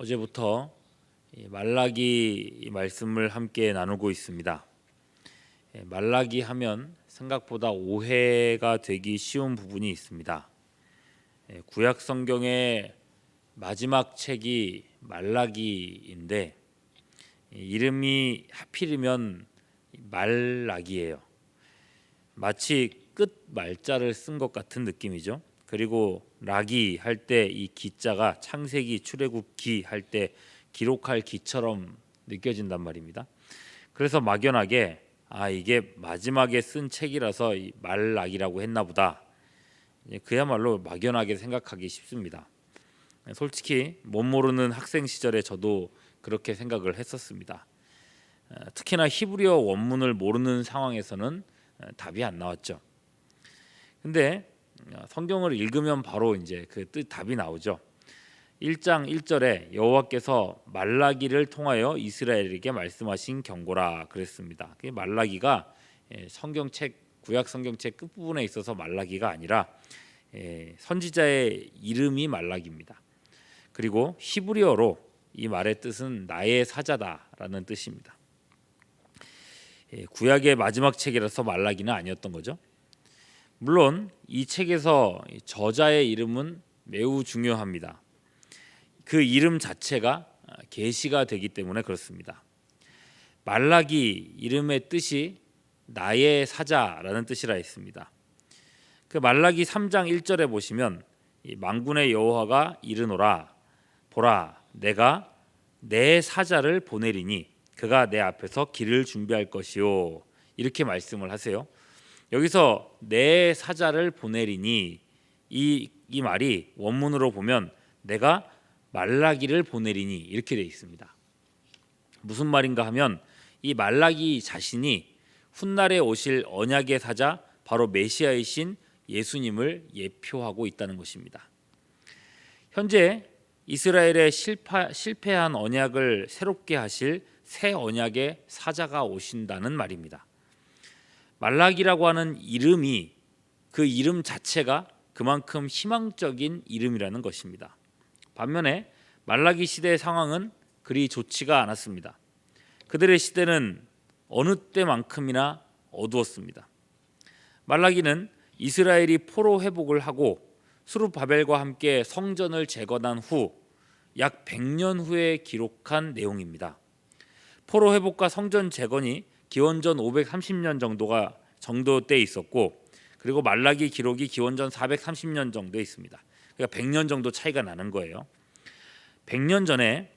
어제부터 이 말라기 말씀을 함께 나누고 있습니다. 말라기 하면 생각보다 오해가 되기 쉬운 부분이 있습니다. 구약 성경의 마지막 책이 말라기인데 이름이 하필이면 말라기예요. 마치 끝 말자를 쓴 것 같은 느낌이죠. 그리고 라기 할 때 이 기자가 창세기 출애굽기 할 때 기록할 기처럼 느껴진단 말입니다. 그래서 막연하게 이게 마지막에 쓴 책이라서 이 말락이라고 했나 보다. 그야말로 막연하게 생각하기 쉽습니다. 솔직히 못 모르는 학생 시절에 저도 그렇게 생각을 했었습니다. 특히나 히브리어 원문을 모르는 상황에서는 답이 안 나왔죠. 근데 성경을 읽으면 바로 이제 그 뜻 답이 나오죠. 1장 1절에 여호와께서 말라기를 통하여 이스라엘에게 말씀하신 경고라 그랬습니다. 말라기가 성경책 구약 성경책 끝부분에 있어서 말라기가 아니라 선지자의 이름이 말라기입니다. 그리고 히브리어로 이 말의 뜻은 나의 사자다라는 뜻입니다. 구약의 마지막 책이라서 말라기는 아니었던 거죠. 물론 이 책에서 저자의 이름은 매우 중요합니다. 그 이름 자체가 계시가 되기 때문에 그렇습니다. 말라기 이름의 뜻이 나의 사자라는 뜻이라 했습니다. 그 말라기 3장 1절에 보시면 만군의 여호와가 이르노라 보라 내가 내 사자를 보내리니 그가 내 앞에서 길을 준비할 것이요 이렇게 말씀을 하세요. 여기서 내 사자를 보내리니 이 말이 원문으로 보면 내가 말라기를 보내리니 이렇게 되어 있습니다. 무슨 말인가 하면 이 말라기 자신이 훗날에 오실 언약의 사자 바로 메시아이신 예수님을 예표하고 있다는 것입니다. 현재 이스라엘의 실패한 언약을 새롭게 하실 새 언약의 사자가 오신다는 말입니다. 말라기라고 하는 이름이 그 이름 자체가 그만큼 희망적인 이름이라는 것입니다. 반면에 말라기 시대의 상황은 그리 좋지가 않았습니다. 그들의 시대는 어느 때만큼이나 어두웠습니다. 말라기는 이스라엘이 포로 회복을 하고 스룹바벨과 함께 성전을 재건한 후 약 100년 후에 기록한 내용입니다. 포로 회복과 성전 재건이 기원전 530년 정도 때 있었고 그리고 말라기 기록이 기원전 430년 정도에 있습니다. 그러니까 100년 정도 차이가 나는 거예요. 100년 전에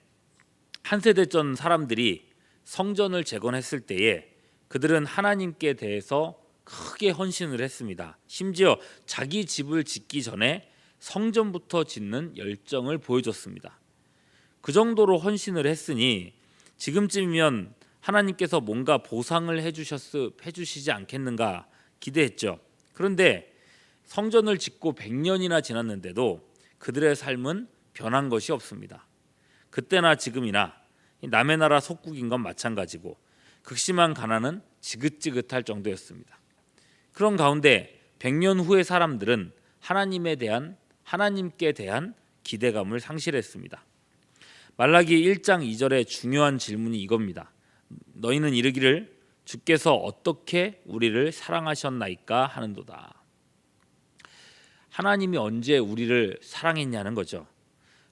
한 세대 전 사람들이 성전을 재건했을 때에 그들은 하나님께 대해서 크게 헌신을 했습니다. 심지어 자기 집을 짓기 전에 성전부터 짓는 열정을 보여줬습니다. 그 정도로 헌신을 했으니 지금쯤이면 하나님께서 뭔가 보상을 해주시지 않겠는가 기대했죠. 그런데 성전을 짓고 100년이나 지났는데도 그들의 삶은 변한 것이 없습니다. 그때나 지금이나 남의 나라 속국인 건 마찬가지고 극심한 가난은 지긋지긋할 정도였습니다. 그런 가운데 100년 후의 사람들은 하나님께 대한 기대감을 상실했습니다. 말라기 1장 2절의 중요한 질문이 이겁니다. 너희는 이르기를 주께서 어떻게 우리를 사랑하셨나이까 하는도다. 하나님이 언제 우리를 사랑했냐는 거죠.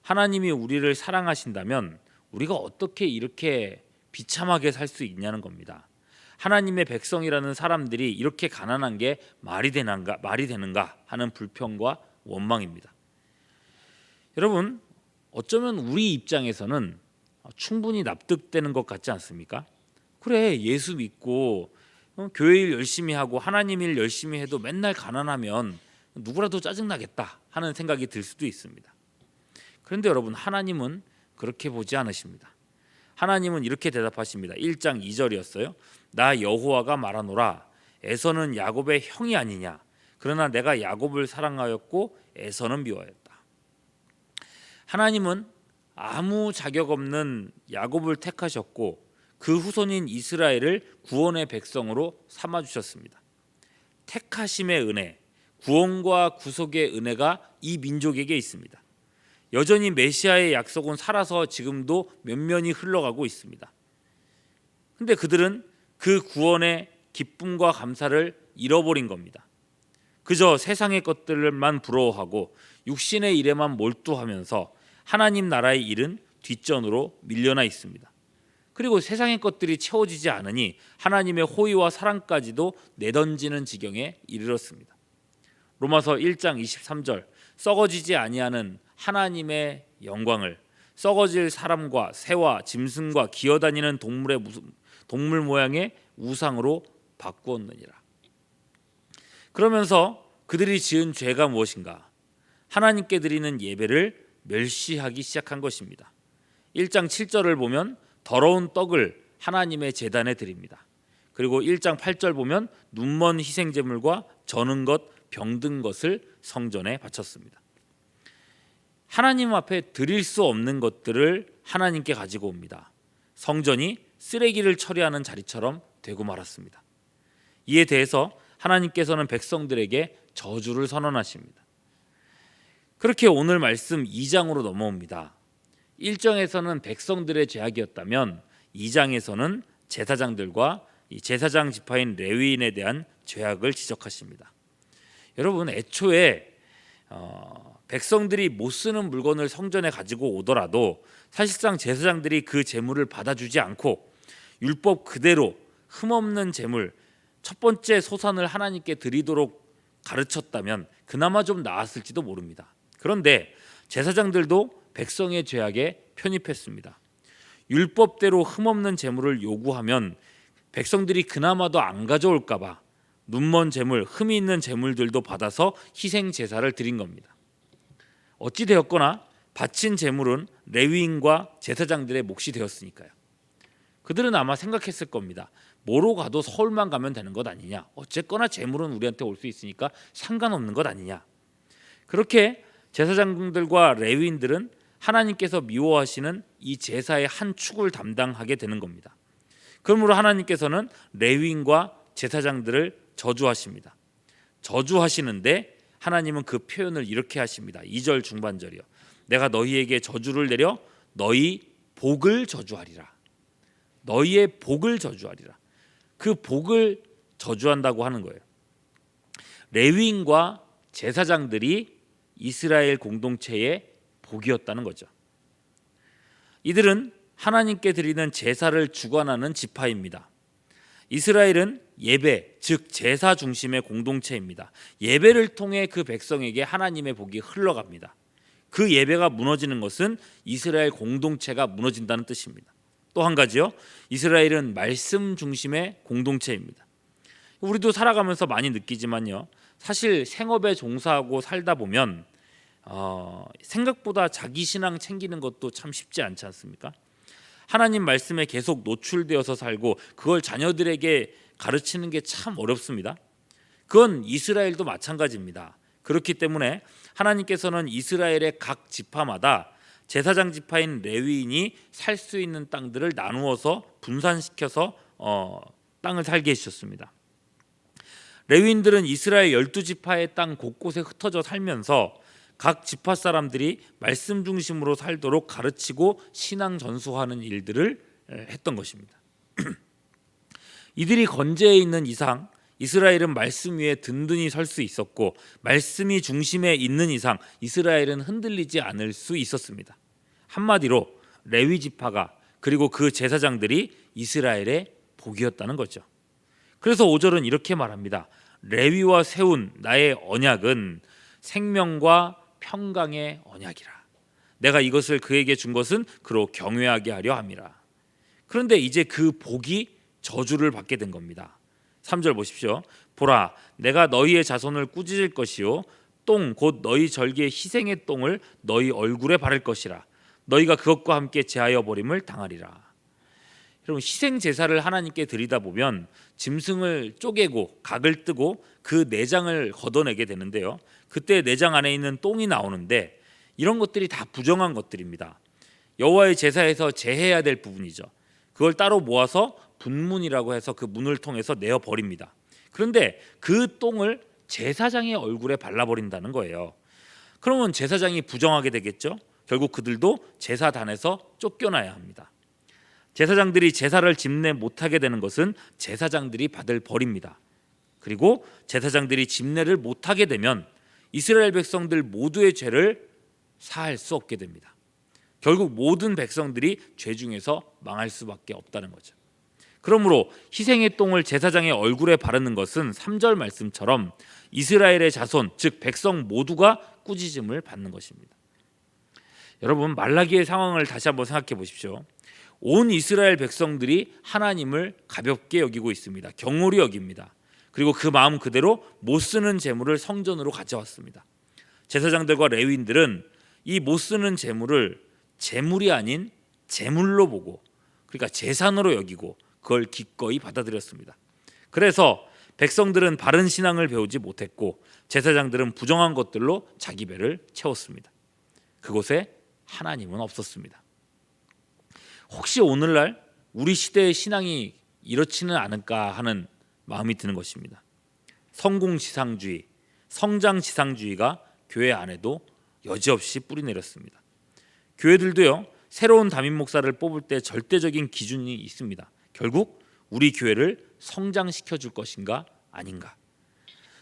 하나님이 우리를 사랑하신다면 우리가 어떻게 이렇게 비참하게 살 수 있냐는 겁니다. 하나님의 백성이라는 사람들이 이렇게 가난한 게 말이 되는가 하는 불평과 원망입니다. 여러분, 어쩌면 우리 입장에서는 충분히 납득되는 것 같지 않습니까? 그래, 예수 믿고 교회 일 열심히 하고 하나님 일 열심히 해도 맨날 가난하면 누구라도 짜증나겠다 하는 생각이 들 수도 있습니다. 그런데 여러분, 하나님은 그렇게 보지 않으십니다. 하나님은 이렇게 대답하십니다. 1장 2절이었어요. 나 여호와가 말하노라 에서는 야곱의 형이 아니냐 그러나 내가 야곱을 사랑하였고 에서는 미워하였다. 하나님은 아무 자격 없는 야곱을 택하셨고 그 후손인 이스라엘을 구원의 백성으로 삼아주셨습니다. 택하심의 은혜, 구원과 구속의 은혜가 이 민족에게 있습니다. 여전히 메시아의 약속은 살아서 지금도 면면이 흘러가고 있습니다. 근데 그들은 그 구원의 기쁨과 감사를 잃어버린 겁니다. 그저 세상의 것들만 부러워하고 육신의 일에만 몰두하면서 하나님 나라의 일은 뒷전으로 밀려나 있습니다. 그리고 세상의 것들이 채워지지 않으니 하나님의 호의와 사랑까지도 내던지는 지경에 이르렀습니다. 로마서 1장 23절 썩어지지 아니하는 하나님의 영광을 썩어질 사람과 새와 짐승과 기어다니는 동물 모양의 우상으로 바꾸었느니라. 그러면서 그들이 지은 죄가 무엇인가? 하나님께 드리는 예배를 멸시하기 시작한 것입니다. 1장 7절을 보면 더러운 떡을 하나님의 제단에 드립니다. 그리고 1장 8절 보면 눈먼 희생제물과 저는 것, 병든 것을 성전에 바쳤습니다. 하나님 앞에 드릴 수 없는 것들을 하나님께 가지고 옵니다. 성전이 쓰레기를 처리하는 자리처럼 되고 말았습니다. 이에 대해서 하나님께서는 백성들에게 저주를 선언하십니다. 그렇게 오늘 말씀 2장으로 넘어옵니다. 1장에서는 백성들의 죄악이었다면 2장에서는 제사장들과 이 제사장 지파인 레위인에 대한 죄악을 지적하십니다. 여러분, 애초에 백성들이 못 쓰는 물건을 성전에 가지고 오더라도 사실상 제사장들이 그 제물을 받아주지 않고 율법 그대로 흠없는 제물 첫 번째 소산을 하나님께 드리도록 가르쳤다면 그나마 좀 나았을지도 모릅니다. 그런데 제사장들도 백성의 죄악에 편입했습니다. 율법대로 흠없는 제물을 요구하면 백성들이 그나마도 안 가져올까 봐 눈먼 제물, 흠이 있는 제물들도 받아서 희생 제사를 드린 겁니다. 어찌 되었거나 바친 제물은 레위인과 제사장들의 몫이 되었으니까요. 그들은 아마 생각했을 겁니다. 뭐로 가도 서울만 가면 되는 것 아니냐. 어쨌거나 제물은 우리한테 올 수 있으니까 상관없는 것 아니냐. 그렇게 제사장들과 레위인들은 하나님께서 미워하시는 이 제사의 한 축을 담당하게 되는 겁니다. 그러므로 하나님께서는 레위인과 제사장들을 저주하십니다. 저주하시는데 하나님은 그 표현을 이렇게 하십니다. 2절 중반절이요. 내가 너희에게 저주를 내려 너희 복을 저주하리라. 너희의 복을 저주하리라. 그 복을 저주한다고 하는 거예요. 레위인과 제사장들이 이스라엘 공동체의 복이었다는 거죠. 이들은 하나님께 드리는 제사를 주관하는 지파입니다. 이스라엘은 예배, 즉 제사 중심의 공동체입니다. 예배를 통해 그 백성에게 하나님의 복이 흘러갑니다. 그 예배가 무너지는 것은 이스라엘 공동체가 무너진다는 뜻입니다. 또 한 가지요. 이스라엘은 말씀 중심의 공동체입니다. 우리도 살아가면서 많이 느끼지만요. 사실 생업에 종사하고 살다 보면 생각보다 자기 신앙 챙기는 것도 참 쉽지 않지 않습니까? 하나님 말씀에 계속 노출되어서 살고 그걸 자녀들에게 가르치는 게 참 어렵습니다. 그건 이스라엘도 마찬가지입니다. 그렇기 때문에 하나님께서는 이스라엘의 각 지파마다 제사장 지파인 레위인이 살 수 있는 땅들을 나누어서 분산시켜서 땅을 살게 해주셨습니다. 레위인들은 이스라엘 12지파의 땅 곳곳에 흩어져 살면서 각 지파 사람들이 말씀 중심으로 살도록 가르치고 신앙 전수하는 일들을 했던 것입니다. 이들이 건재해 있는 이상 이스라엘은 말씀 위에 든든히 설 수 있었고 말씀이 중심에 있는 이상 이스라엘은 흔들리지 않을 수 있었습니다. 한마디로 레위 지파가 그리고 그 제사장들이 이스라엘의 복이었다는 거죠. 그래서 5절은 이렇게 말합니다. 레위와 세운 나의 언약은 생명과 평강의 언약이라. 내가 이것을 그에게 준 것은 그로 경외하게 하려 함이라. 그런데 이제 그 복이 저주를 받게 된 겁니다. 3절 보십시오. 보라, 내가 너희의 자손을 꾸짖을 것이요 똥 곧 너희 절기의 희생의 똥을 너희 얼굴에 바를 것이라. 너희가 그것과 함께 제하여 버림을 당하리라. 여러분, 희생 제사를 하나님께 드리다 보면 짐승을 쪼개고 각을 뜨고 그 내장을 걷어내게 되는데요. 그때 내장 안에 있는 똥이 나오는데 이런 것들이 다 부정한 것들입니다. 여호와의 제사에서 제해야 될 부분이죠. 그걸 따로 모아서 분문이라고 해서 그 문을 통해서 내어 버립니다. 그런데 그 똥을 제사장의 얼굴에 발라버린다는 거예요. 그러면 제사장이 부정하게 되겠죠. 결국 그들도 제사단에서 쫓겨나야 합니다. 제사장들이 제사를 집례 못하게 되는 것은 제사장들이 받을 벌입니다. 그리고 제사장들이 집례를 못하게 되면 이스라엘 백성들 모두의 죄를 사할 수 없게 됩니다. 결국 모든 백성들이 죄 중에서 망할 수밖에 없다는 거죠. 그러므로 희생의 똥을 제사장의 얼굴에 바르는 것은 3절 말씀처럼 이스라엘의 자손, 즉 백성 모두가 꾸짖음을 받는 것입니다. 여러분, 말라기의 상황을 다시 한번 생각해 보십시오. 온 이스라엘 백성들이 하나님을 가볍게 여기고 있습니다. 경홀히 여깁니다. 그리고 그 마음 그대로 못 쓰는 재물을 성전으로 가져왔습니다. 제사장들과 레위인들은 이 못 쓰는 재물을 재물이 아닌 재물로 보고, 그러니까 재산으로 여기고 그걸 기꺼이 받아들였습니다. 그래서 백성들은 바른 신앙을 배우지 못했고 제사장들은 부정한 것들로 자기 배를 채웠습니다. 그곳에 하나님은 없었습니다. 혹시 오늘날 우리 시대의 신앙이 이렇지는 않을까 하는 마음이 드는 것입니다. 성공지상주의, 성장지상주의가 교회 안에도 여지없이 뿌리내렸습니다. 교회들도요, 새로운 담임 목사를 뽑을 때 절대적인 기준이 있습니다. 결국 우리 교회를 성장시켜 줄 것인가 아닌가.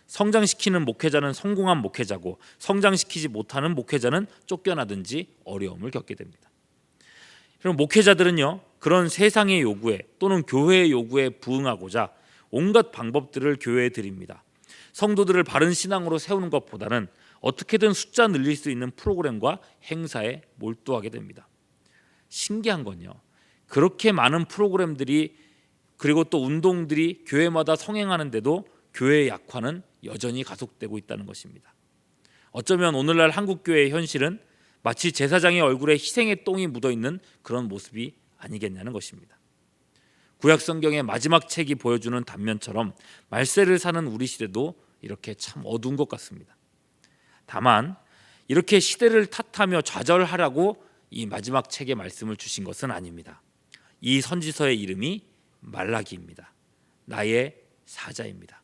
성장시키는 목회자는 성공한 목회자고 성장시키지 못하는 목회자는 쫓겨나든지 어려움을 겪게 됩니다. 그럼 목회자들은요, 그런 세상의 요구에 또는 교회의 요구에 부응하고자 온갖 방법들을 교회에 드립니다. 성도들을 바른 신앙으로 세우는 것보다는 어떻게든 숫자 늘릴 수 있는 프로그램과 행사에 몰두하게 됩니다. 신기한 건요, 그렇게 많은 프로그램들이 그리고 또 운동들이 교회마다 성행하는데도 교회의 약화는 여전히 가속되고 있다는 것입니다. 어쩌면 오늘날 한국교회의 현실은 마치 제사장의 얼굴에 희생의 똥이 묻어있는 그런 모습이 아니겠냐는 것입니다. 구약성경의 마지막 책이 보여주는 단면처럼 말세를 사는 우리 시대도 이렇게 참 어두운 것 같습니다. 다만 이렇게 시대를 탓하며 좌절하라고 이 마지막 책의 말씀을 주신 것은 아닙니다. 이 선지서의 이름이 말라기입니다. 나의 사자입니다.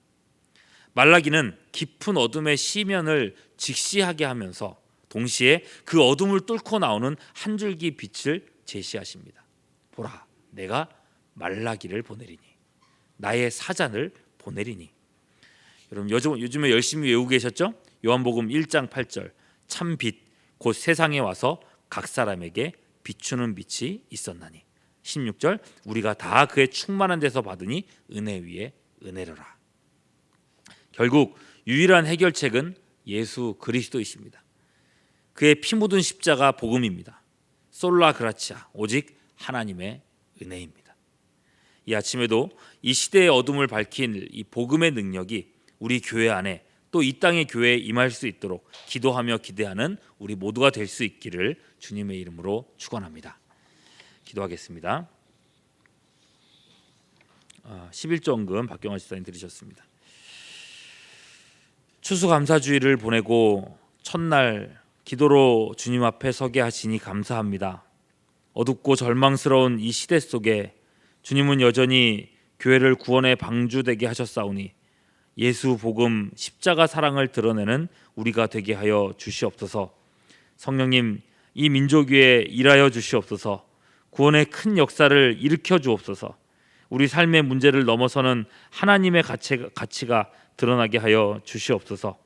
말라기는 깊은 어둠의 시면을 직시하게 하면서 동시에 그 어둠을 뚫고 나오는 한 줄기 빛을 제시하십니다. 보라, 내가 말라기를 보내리니, 나의 사자를 보내리니. 여러분 요즘에 열심히 외우고 계셨죠? 요한복음 1장 8절, 참 빛 곧 세상에 와서 각 사람에게 비추는 빛이 있었나니. 16절, 우리가 다 그의 충만한 데서 받으니 은혜 위에 은혜로라. 결국 유일한 해결책은 예수 그리스도이십니다. 그의 피 묻은 십자가 복음입니다. 솔라 그라치아, 오직 하나님의 은혜입니다. 이 아침에도 이 시대의 어둠을 밝힌 이 복음의 능력이 우리 교회 안에 또 이 땅의 교회에 임할 수 있도록 기도하며 기대하는 우리 모두가 될 수 있기를 주님의 이름으로 축원합니다. 기도하겠습니다. 11조헌금 박경화 집사님 들으셨습니다. 추수감사주의를 보내고 첫날 기도로 주님 앞에 서게 하시니 감사합니다. 어둡고 절망스러운 이 시대 속에 주님은 여전히 교회를 구원의 방주되게 하셨사오니 예수 복음 십자가 사랑을 드러내는 우리가 되게 하여 주시옵소서. 성령님, 이 민족 위에 일하여 주시옵소서. 구원의 큰 역사를 일으켜 주옵소서. 우리 삶의 문제를 넘어서는 하나님의 가치가 드러나게 하여 주시옵소서.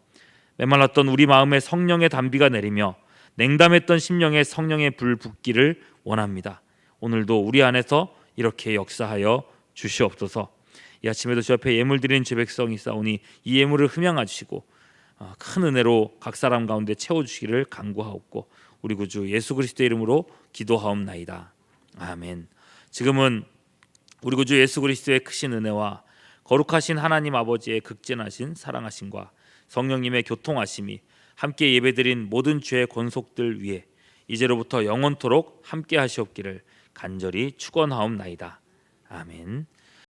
메말랐던 우리 마음에 성령의 단비가 내리며 냉담했던 심령에 성령의 불 붙기를 원합니다. 오늘도 우리 안에서 이렇게 역사하여 주시옵소서. 이 아침에도 주 앞에 예물 드리는 제 백성이 있사오니 이 예물을 흠양하 주시고 큰 은혜로 각 사람 가운데 채워주시기를 간구하옵고 우리 구주 예수 그리스도의 이름으로 기도하옵나이다. 아멘. 지금은 우리 구주 예수 그리스도의 크신 은혜와 거룩하신 하나님 아버지의 극진하신 사랑하심과 성령님의 교통하심이 함께 예배드린 모든 죄의 권속들 위에 이제로부터 영원토록 함께 하시옵기를 간절히 축원하옵나이다. 아멘.